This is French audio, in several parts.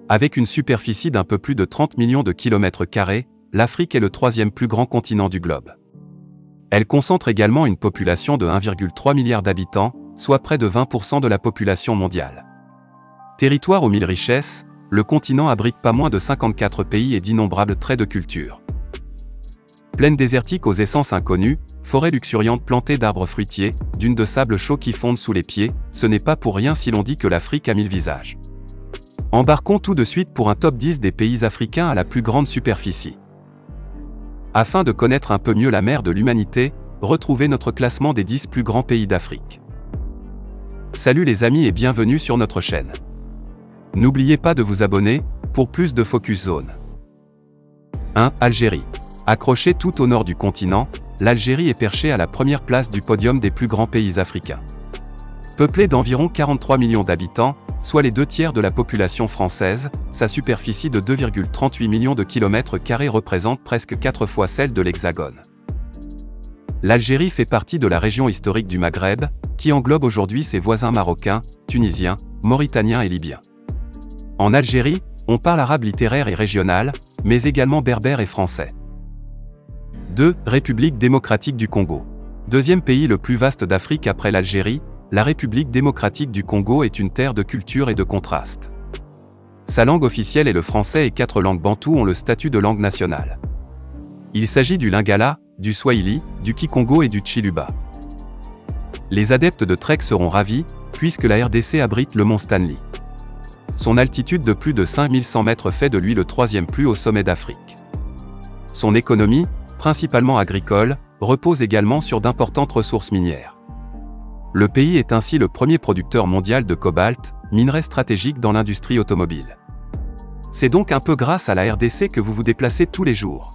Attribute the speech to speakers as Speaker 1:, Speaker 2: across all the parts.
Speaker 1: Avec une superficie d'un peu plus de 30 millions de kilomètres carrés, l'Afrique est le troisième plus grand continent du globe. Elle concentre également une population de 1,3 milliard d'habitants, soit près de 20% de la population mondiale. Territoire aux mille richesses, le continent abrite pas moins de 54 pays et d'innombrables traits de culture. Plaine désertique aux essences inconnues, forêt luxuriante plantée d'arbres fruitiers, dunes de sable chaud qui fondent sous les pieds, ce n'est pas pour rien si l'on dit que l'Afrique a 1000 visages. Embarquons tout de suite pour un top 10 des pays africains à la plus grande superficie. Afin de connaître un peu mieux la mère de l'humanité, retrouvez notre classement des 10 plus grands pays d'Afrique. Salut les amis et bienvenue sur notre chaîne. N'oubliez pas de vous abonner, pour plus de Focus Zone. 1. Algérie. Accrochée tout au nord du continent, l'Algérie est perchée à la première place du podium des plus grands pays africains. Peuplée d'environ 43 millions d'habitants, soit les 2/3 de la population française, sa superficie de 2,38 millions de kilomètres carrés représente presque 4 fois celle de l'Hexagone. L'Algérie fait partie de la région historique du Maghreb, qui englobe aujourd'hui ses voisins marocains, tunisiens, mauritaniens et libyens. En Algérie, on parle arabe littéraire et régional, mais également berbère et français. 2. République démocratique du Congo. Deuxième pays le plus vaste d'Afrique après l'Algérie, la République démocratique du Congo est une terre de culture et de contraste. Sa langue officielle est le français et 4 langues bantoues ont le statut de langue nationale. Il s'agit du lingala, du swahili, du kikongo et du chiluba. Les adeptes de trek seront ravis, puisque la RDC abrite le mont Stanley. Son altitude de plus de 5100 mètres fait de lui le 3e plus haut sommet d'Afrique. Son économie, principalement agricole, repose également sur d'importantes ressources minières. Le pays est ainsi le premier producteur mondial de cobalt, minerai stratégique dans l'industrie automobile. C'est donc un peu grâce à la RDC que vous vous déplacez tous les jours.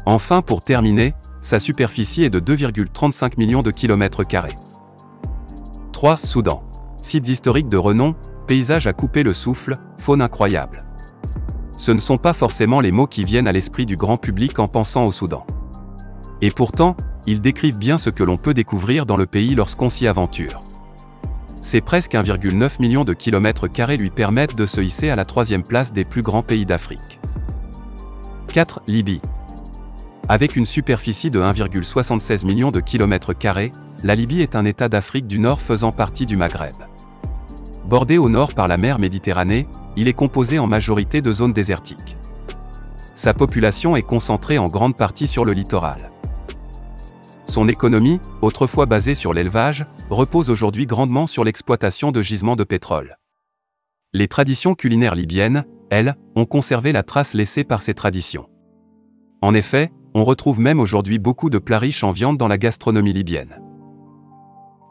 Speaker 1: Enfin, pour terminer, sa superficie est de 2,35 millions de kilomètres carrés. 3. Soudan. Sites historiques de renom, paysages à couper le souffle, faune incroyable. Ce ne sont pas forcément les mots qui viennent à l'esprit du grand public en pensant au Soudan. Et pourtant, ils décrivent bien ce que l'on peut découvrir dans le pays lorsqu'on s'y aventure. Ces presque 1,9 million de kilomètres carrés lui permettent de se hisser à la 3e place des plus grands pays d'Afrique. 4. Libye. Avec une superficie de 1,76 million de kilomètres carrés, la Libye est un État d'Afrique du Nord faisant partie du Maghreb. Bordé au nord par la mer Méditerranée, il est composé en majorité de zones désertiques. Sa population est concentrée en grande partie sur le littoral. Son économie, autrefois basée sur l'élevage, repose aujourd'hui grandement sur l'exploitation de gisements de pétrole. Les traditions culinaires libyennes, elles, ont conservé la trace laissée par ces traditions. En effet, on retrouve même aujourd'hui beaucoup de plats riches en viande dans la gastronomie libyenne.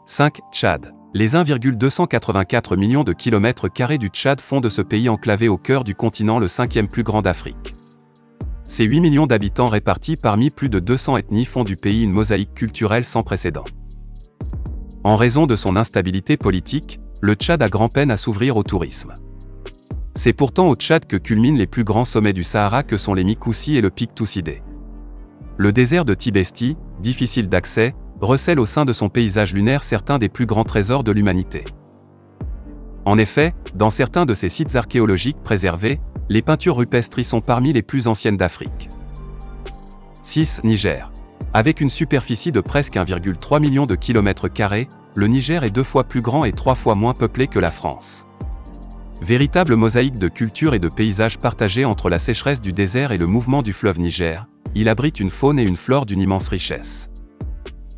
Speaker 1: 5. Tchad. Les 1,284 millions de kilomètres carrés du Tchad font de ce pays enclavé au cœur du continent le 5e plus grand d'Afrique. Ces 8 millions d'habitants répartis parmi plus de 200 ethnies font du pays une mosaïque culturelle sans précédent. En raison de son instabilité politique, le Tchad a grand-peine à s'ouvrir au tourisme. C'est pourtant au Tchad que culminent les plus grands sommets du Sahara que sont les Mikoussi et le pic Toussidé. Le désert de Tibesti, difficile d'accès, recèle au sein de son paysage lunaire certains des plus grands trésors de l'humanité. En effet, dans certains de ces sites archéologiques préservés, les peintures rupestres y sont parmi les plus anciennes d'Afrique. 6. Niger. Avec une superficie de presque 1,3 million de kilomètres carrés, le Niger est 2 fois plus grand et 3 fois moins peuplé que la France. Véritable mosaïque de culture et de paysages partagés entre la sécheresse du désert et le mouvement du fleuve Niger, il abrite une faune et une flore d'une immense richesse.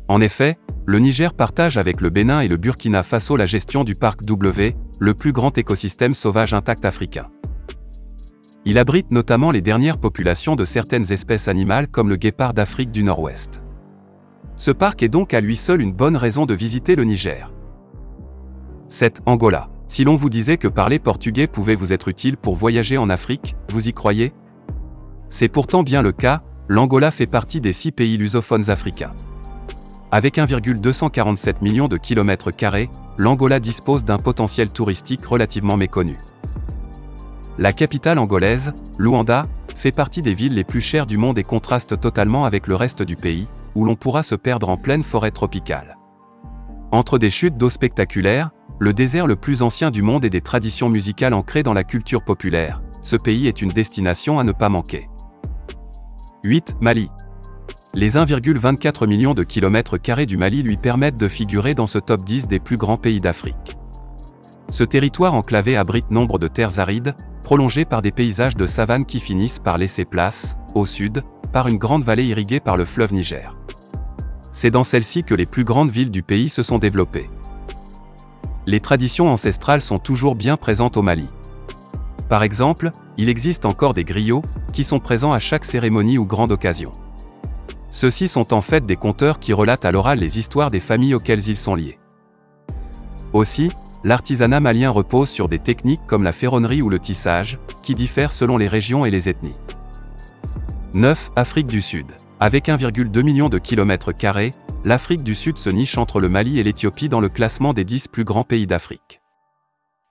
Speaker 1: En effet, le Niger partage avec le Bénin et le Burkina Faso la gestion du parc W, le plus grand écosystème sauvage intact africain. Il abrite notamment les dernières populations de certaines espèces animales comme le guépard d'Afrique du Nord-Ouest. Ce parc est donc à lui seul une bonne raison de visiter le Niger. 7. Angola. Si l'on vous disait que parler portugais pouvait vous être utile pour voyager en Afrique, vous y croyez? C'est pourtant bien le cas, l'Angola fait partie des 6 pays lusophones africains. Avec 1,247 millions de kilomètres carrés, l'Angola dispose d'un potentiel touristique relativement méconnu. La capitale angolaise, Luanda, fait partie des villes les plus chères du monde et contraste totalement avec le reste du pays, où l'on pourra se perdre en pleine forêt tropicale. Entre des chutes d'eau spectaculaires, le désert le plus ancien du monde et des traditions musicales ancrées dans la culture populaire, ce pays est une destination à ne pas manquer. 8. Mali. Les 1,24 millions de kilomètres carrés du Mali lui permettent de figurer dans ce top 10 des plus grands pays d'Afrique. Ce territoire enclavé abrite nombre de terres arides, prolongées par des paysages de savane qui finissent par laisser place, au sud, par une grande vallée irriguée par le fleuve Niger. C'est dans celle-ci que les plus grandes villes du pays se sont développées. Les traditions ancestrales sont toujours bien présentes au Mali. Par exemple, il existe encore des griots, qui sont présents à chaque cérémonie ou grande occasion. Ceux-ci sont en fait des conteurs qui relatent à l'oral les histoires des familles auxquelles ils sont liés. Aussi, l'artisanat malien repose sur des techniques comme la ferronnerie ou le tissage, qui diffèrent selon les régions et les ethnies. 9. Afrique du Sud. Avec 1,2 million de kilomètres carrés, l'Afrique du Sud se niche entre le Mali et l'Éthiopie dans le classement des 10 plus grands pays d'Afrique.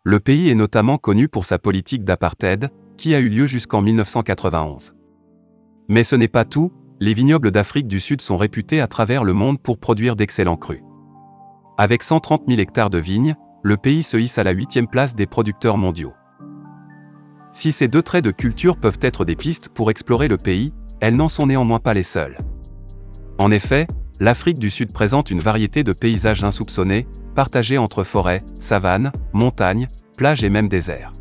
Speaker 1: Le pays est notamment connu pour sa politique d'apartheid, qui a eu lieu jusqu'en 1991. Mais ce n'est pas tout, les vignobles d'Afrique du Sud sont réputés à travers le monde pour produire d'excellents crus. Avec 130 000 hectares de vignes, le pays se hisse à la 8e place des producteurs mondiaux. Si ces deux traits de culture peuvent être des pistes pour explorer le pays, elles n'en sont néanmoins pas les seules. En effet, l'Afrique du Sud présente une variété de paysages insoupçonnés, partagés entre forêts, savanes, montagnes, plages et même déserts.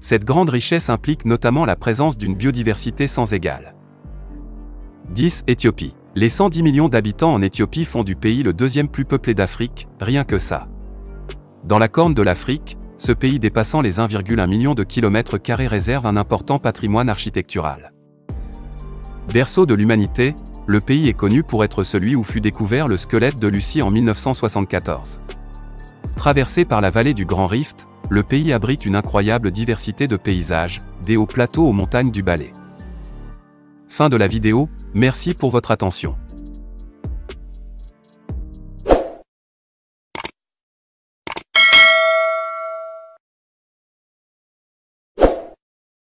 Speaker 1: Cette grande richesse implique notamment la présence d'une biodiversité sans égale. 10. Éthiopie. Les 110 millions d'habitants en Éthiopie font du pays le deuxième plus peuplé d'Afrique, rien que ça. Dans la Corne de l'Afrique, ce pays dépassant les 1,1 million de kilomètres carrés réserve un important patrimoine architectural. Berceau de l'humanité, le pays est connu pour être celui où fut découvert le squelette de Lucie en 1974. Traversé par la vallée du Grand Rift, le pays abrite une incroyable diversité de paysages, des hauts plateaux aux montagnes du Balai. Fin de la vidéo, merci pour votre attention.